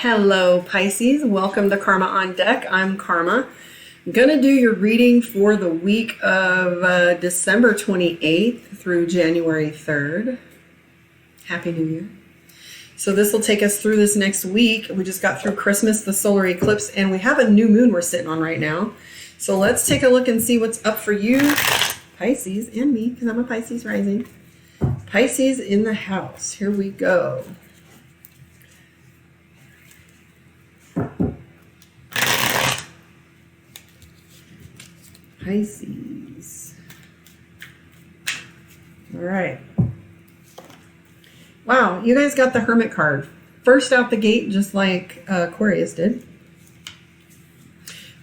Hello, Pisces. Welcome to Karma On Deck. I'm Karma. I'm going to do your reading for the week of December 28th through January 3rd. Happy New Year. So this will take us through this next week. We just got through Christmas, the solar eclipse, and we have a new moon we're sitting on right now. So let's take a look and see what's up for you, Pisces, and me, because I'm a Pisces rising. Pisces in the house. Here we go. Pisces. All right. Wow, you guys got the Hermit card. First out the gate, just like Aquarius did.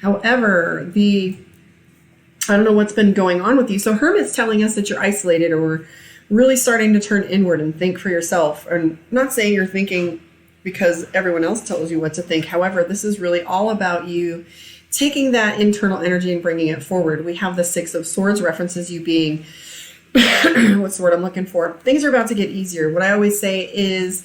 However, I don't know what's been going on with you. So Hermit's telling us that you're isolated or really starting to turn inward and think for yourself. And I'm not saying you're thinking because everyone else tells you what to think. However, this is really all about you taking that internal energy and bringing it forward. We have the Six of Swords, references you being, what's the word I'm looking for? Things are about to get easier. What I always say is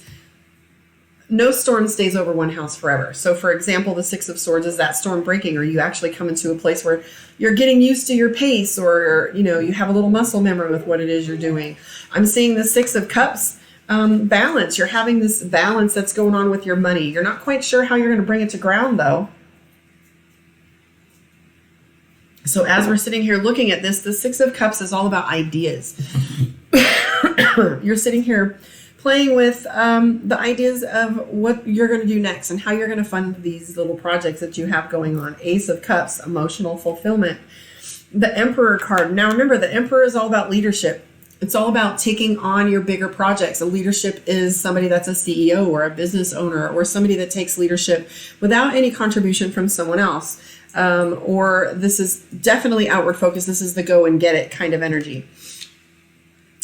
no storm stays over one house forever. So for example, the Six of Swords is that storm breaking, or you actually come into a place where you're getting used to your pace, or you have a little muscle memory with what it is you're doing. I'm seeing the Six of Cups, balance. You're having this balance that's going on with your money. You're not quite sure how you're going to bring it to ground though. So as we're sitting here looking at this, the Six of Cups is all about ideas. You're sitting here playing with the ideas of what you're going to do next and how you're going to fund these little projects that you have going on. Ace of Cups, emotional fulfillment. The Emperor card. Now remember, the Emperor is all about leadership. It's all about taking on your bigger projects. A leadership is somebody that's a CEO or a business owner or somebody that takes leadership without any contribution from someone else. Or this is definitely outward focus. This is the go and get it kind of energy.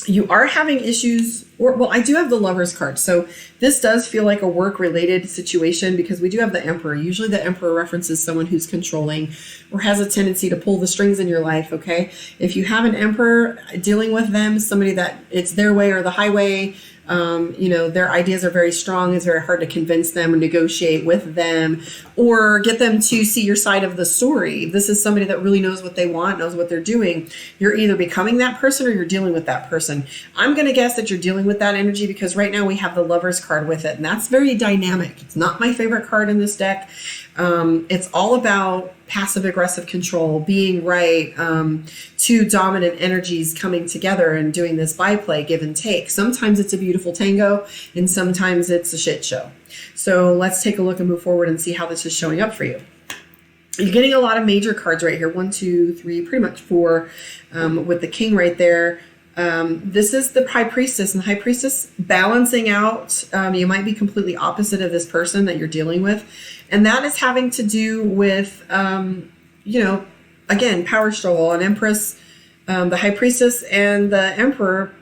You are having issues, well, I do have the Lovers card. So this does feel like a work-related situation because we do have the Emperor. Usually the Emperor references someone who's controlling or has a tendency to pull the strings in your life, okay? If you have an Emperor, dealing with them, somebody that it's their way or the highway, their ideas are very strong. It's very hard to convince them or negotiate with them or get them to see your side of the story. This is somebody that really knows what they want, knows what they're doing. You're either becoming that person or you're dealing with that person. I'm going to guess that you're dealing with that energy because right now we have the Lovers card with it, and that's very dynamic. It's not my favorite card in this deck. It's all about passive aggressive control, being right, two dominant energies coming together and doing this byplay, give and take. Sometimes it's a beautiful tango and sometimes it's a shit show. So let's take a look and move forward and see how this is showing up for you. You're getting a lot of major cards right here. 1, 2, 3, pretty much 4, with the King right there. This is the High Priestess, and the High Priestess balancing out. You might be completely opposite of this person that you're dealing with. And that is having to do with, again, power struggle, an Empress, the High Priestess and the Emperor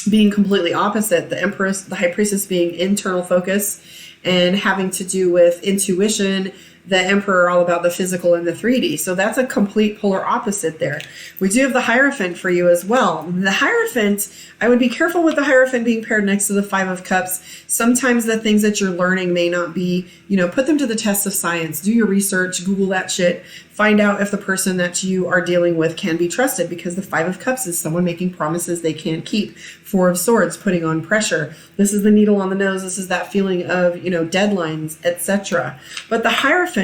being completely opposite. The High Priestess being internal focus and having to do with intuition. The Emperor all about the physical and the 3D. So that's a complete polar opposite there. We do have the Hierophant for you as well. The Hierophant, I would be careful with the Hierophant being paired next to the Five of Cups. Sometimes the things that you're learning may not be, put them to the test of science. Do your research, Google that shit. Find out if the person that you are dealing with can be trusted, because the Five of Cups is someone making promises they can't keep. Four of Swords, putting on pressure. This is the needle on the nose. This is that feeling of, deadlines, etc. But the Hierophant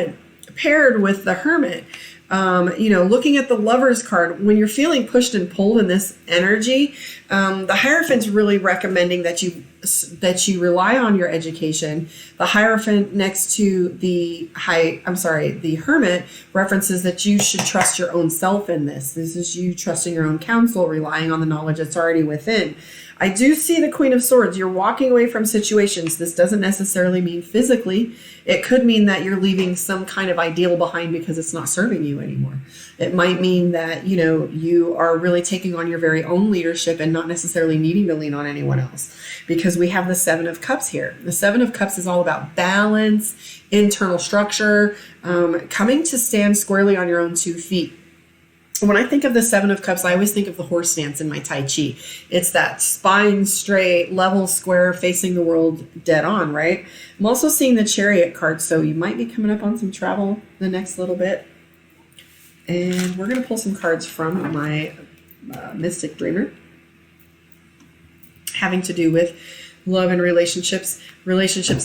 paired with the Hermit, looking at the Lovers card, when you're feeling pushed and pulled in this energy, the Hierophant's really recommending that you rely on your education. The Hierophant next to the Hermit references that you should trust your own self in this. This is you trusting your own counsel, relying on the knowledge that's already within. I do see the Queen of Swords. You're walking away from situations. This doesn't necessarily mean physically. It could mean that you're leaving some kind of ideal behind because it's not serving you anymore. It might mean that, you are really taking on your very own leadership and not necessarily needing to lean on anyone else, because we have the Seven of Cups here. The Seven of Cups is all about balance, internal structure, coming to stand squarely on your own 2 feet. When I think of the Seven of Cups, I always think of the horse stance in my Tai Chi. It's that spine straight, level, square, facing the world dead on, right? I'm also seeing the Chariot card, so you might be coming up on some travel the next little bit. And we're going to pull some cards from my Mystic Dreamer, having to do with love and relationships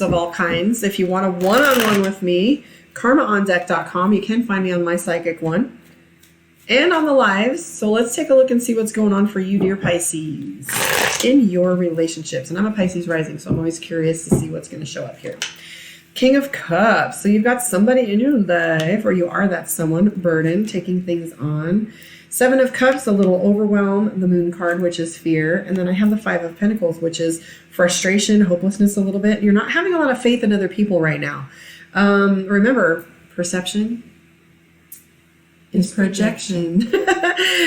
of all kinds. If you want a one-on-one with me, karmaondeck.com. You can find me on My Psychic One and on the lives. So let's take a look and see what's going on for you, dear Pisces, in your relationships. And I'm a Pisces rising, so I'm always curious to see what's going to show up here. King of Cups. So you've got somebody in your life, or you are that someone, burden, taking things on. Seven of Cups, a little overwhelm, the Moon card, which is fear. And then I have the Five of Pentacles, which is frustration, hopelessness a little bit. You're not having a lot of faith in other people right now. Remember, perception is projection.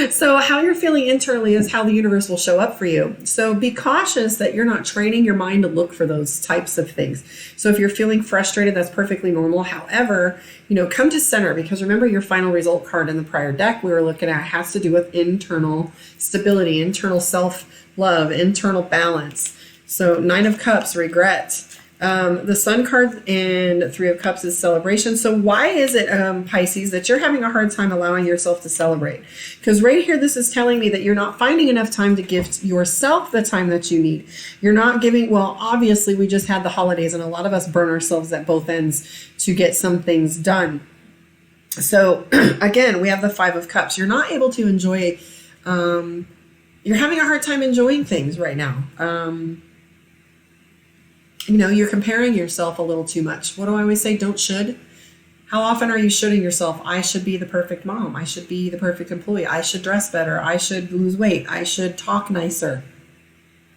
So how you're feeling internally is how the universe will show up for you. So be cautious that you're not training your mind to look for those types of things. So if you're feeling frustrated, that's perfectly normal. However, come to center, because remember your final result card in the prior deck we were looking at has to do with internal stability, internal self-love, internal balance. So Nine of Cups, regret. The Sun card and Three of Cups is celebration. So why is it, Pisces, that you're having a hard time allowing yourself to celebrate? Because right here, this is telling me that you're not finding enough time to give yourself the time that you need. You're not giving, well, obviously we just had the holidays and a lot of us burn ourselves at both ends to get some things done. So again, we have the Five of Cups. You're not able to enjoy, you're having a hard time enjoying things right now. You're comparing yourself a little too much. What do I always say? Don't should. How often are you shoulding yourself? I should be the perfect mom. I should be the perfect employee. I should dress better. I should lose weight. I should talk nicer.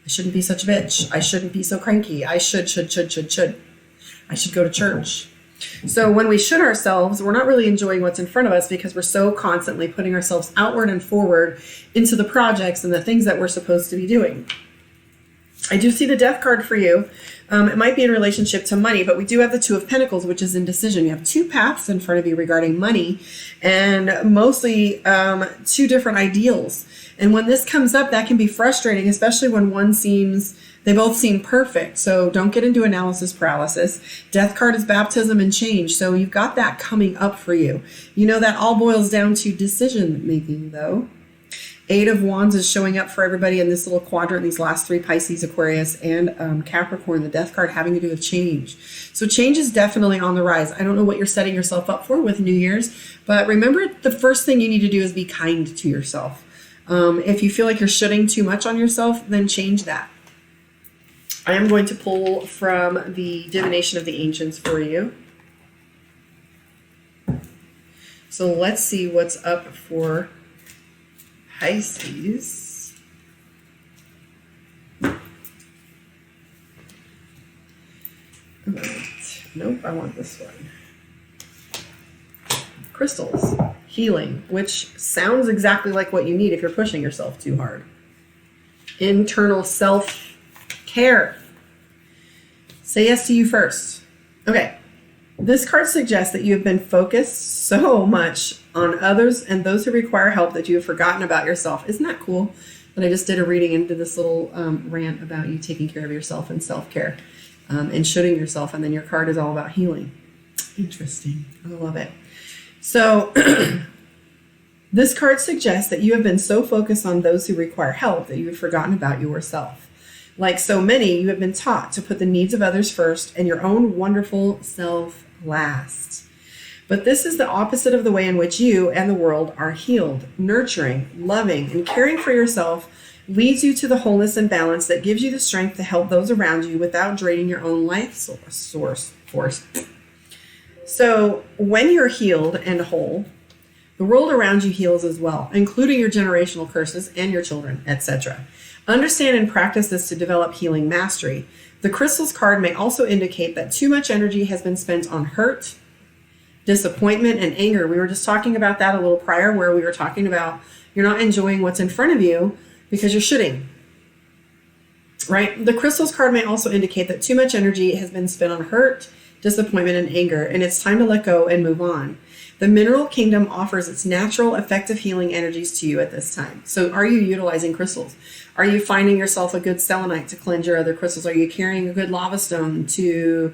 I shouldn't be such a bitch. I shouldn't be so cranky. I should. I should go to church. So when we should ourselves, we're not really enjoying what's in front of us because we're so constantly putting ourselves outward and forward into the projects and the things that we're supposed to be doing. I do see the Death card for you. It might be in relationship to money, but we do have the Two of Pentacles, which is indecision. You have two paths in front of you regarding money, and mostly two different ideals. And when this comes up, that can be frustrating, especially when they both seem perfect. So don't get into analysis paralysis. Death card is baptism and change. So you've got that coming up for you. That all boils down to decision making, though. Eight of Wands is showing up for everybody in this little quadrant, these last three, Pisces, Aquarius, and Capricorn, the Death card having to do with change. So change is definitely on the rise. I don't know what you're setting yourself up for with New Year's, but remember the first thing you need to do is be kind to yourself. If you feel like you're shoulding too much on yourself, then change that. I am going to pull from the Divination of the Ancients for you. So let's see what's up for Pisces. Nope, I want this one. Crystals, healing, which sounds exactly like what you need if you're pushing yourself too hard. Internal self-care. Say yes to you first. Okay. This card suggests that you have been focused so much on others and those who require help that you have forgotten about yourself. Isn't that cool? That I just did a reading into this little rant about you taking care of yourself and self-care and shooting yourself, and then your card is all about healing. Interesting. I love it. So this card suggests that you have been so focused on those who require help that you have forgotten about yourself. Like so many, you have been taught to put the needs of others first and your own wonderful self last. But this is the opposite of the way in which you and the world are healed. Nurturing, loving, and caring for yourself leads you to the wholeness and balance that gives you the strength to help those around you without draining your own life force. So when you're healed and whole, the world around you heals as well, including your generational curses and your children, etc. Understand and practice this to develop healing mastery. The crystals card may also indicate that too much energy has been spent on hurt, disappointment, and anger. We were just talking about that a little prior, where we were talking about you're not enjoying what's in front of you because you're shooting, right? The crystals card may also indicate that too much energy has been spent on hurt, disappointment, and anger, and it's time to let go and move on. The mineral kingdom offers its natural, effective healing energies to you at this time. So are you utilizing crystals? Are you finding yourself a good selenite to cleanse your other crystals? Are you carrying a good lava stone to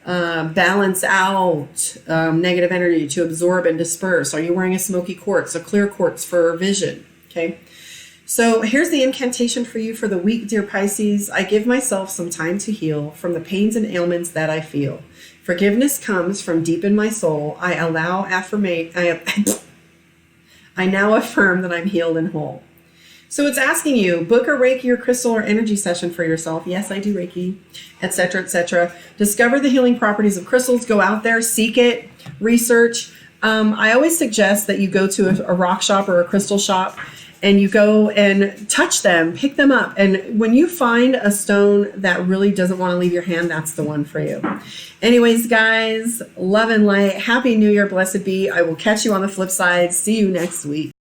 balance out negative energy, to absorb and disperse? Are you wearing a smoky quartz, a clear quartz for vision? Okay. So here's the incantation for you for the week, dear Pisces. I give myself some time to heal from the pains and ailments that I feel. Forgiveness comes from deep in my soul. I now affirm that I'm healed and whole. So it's asking you, book a Reiki or crystal or energy session for yourself. Yes, I do Reiki, etc., etc. Discover the healing properties of crystals. Go out there, seek it, research. I always suggest that you go to a rock shop or a crystal shop and you go and touch them, pick them up. And when you find a stone that really doesn't want to leave your hand, that's the one for you. Anyways, guys, love and light. Happy New Year. Blessed be. I will catch you on the flip side. See you next week.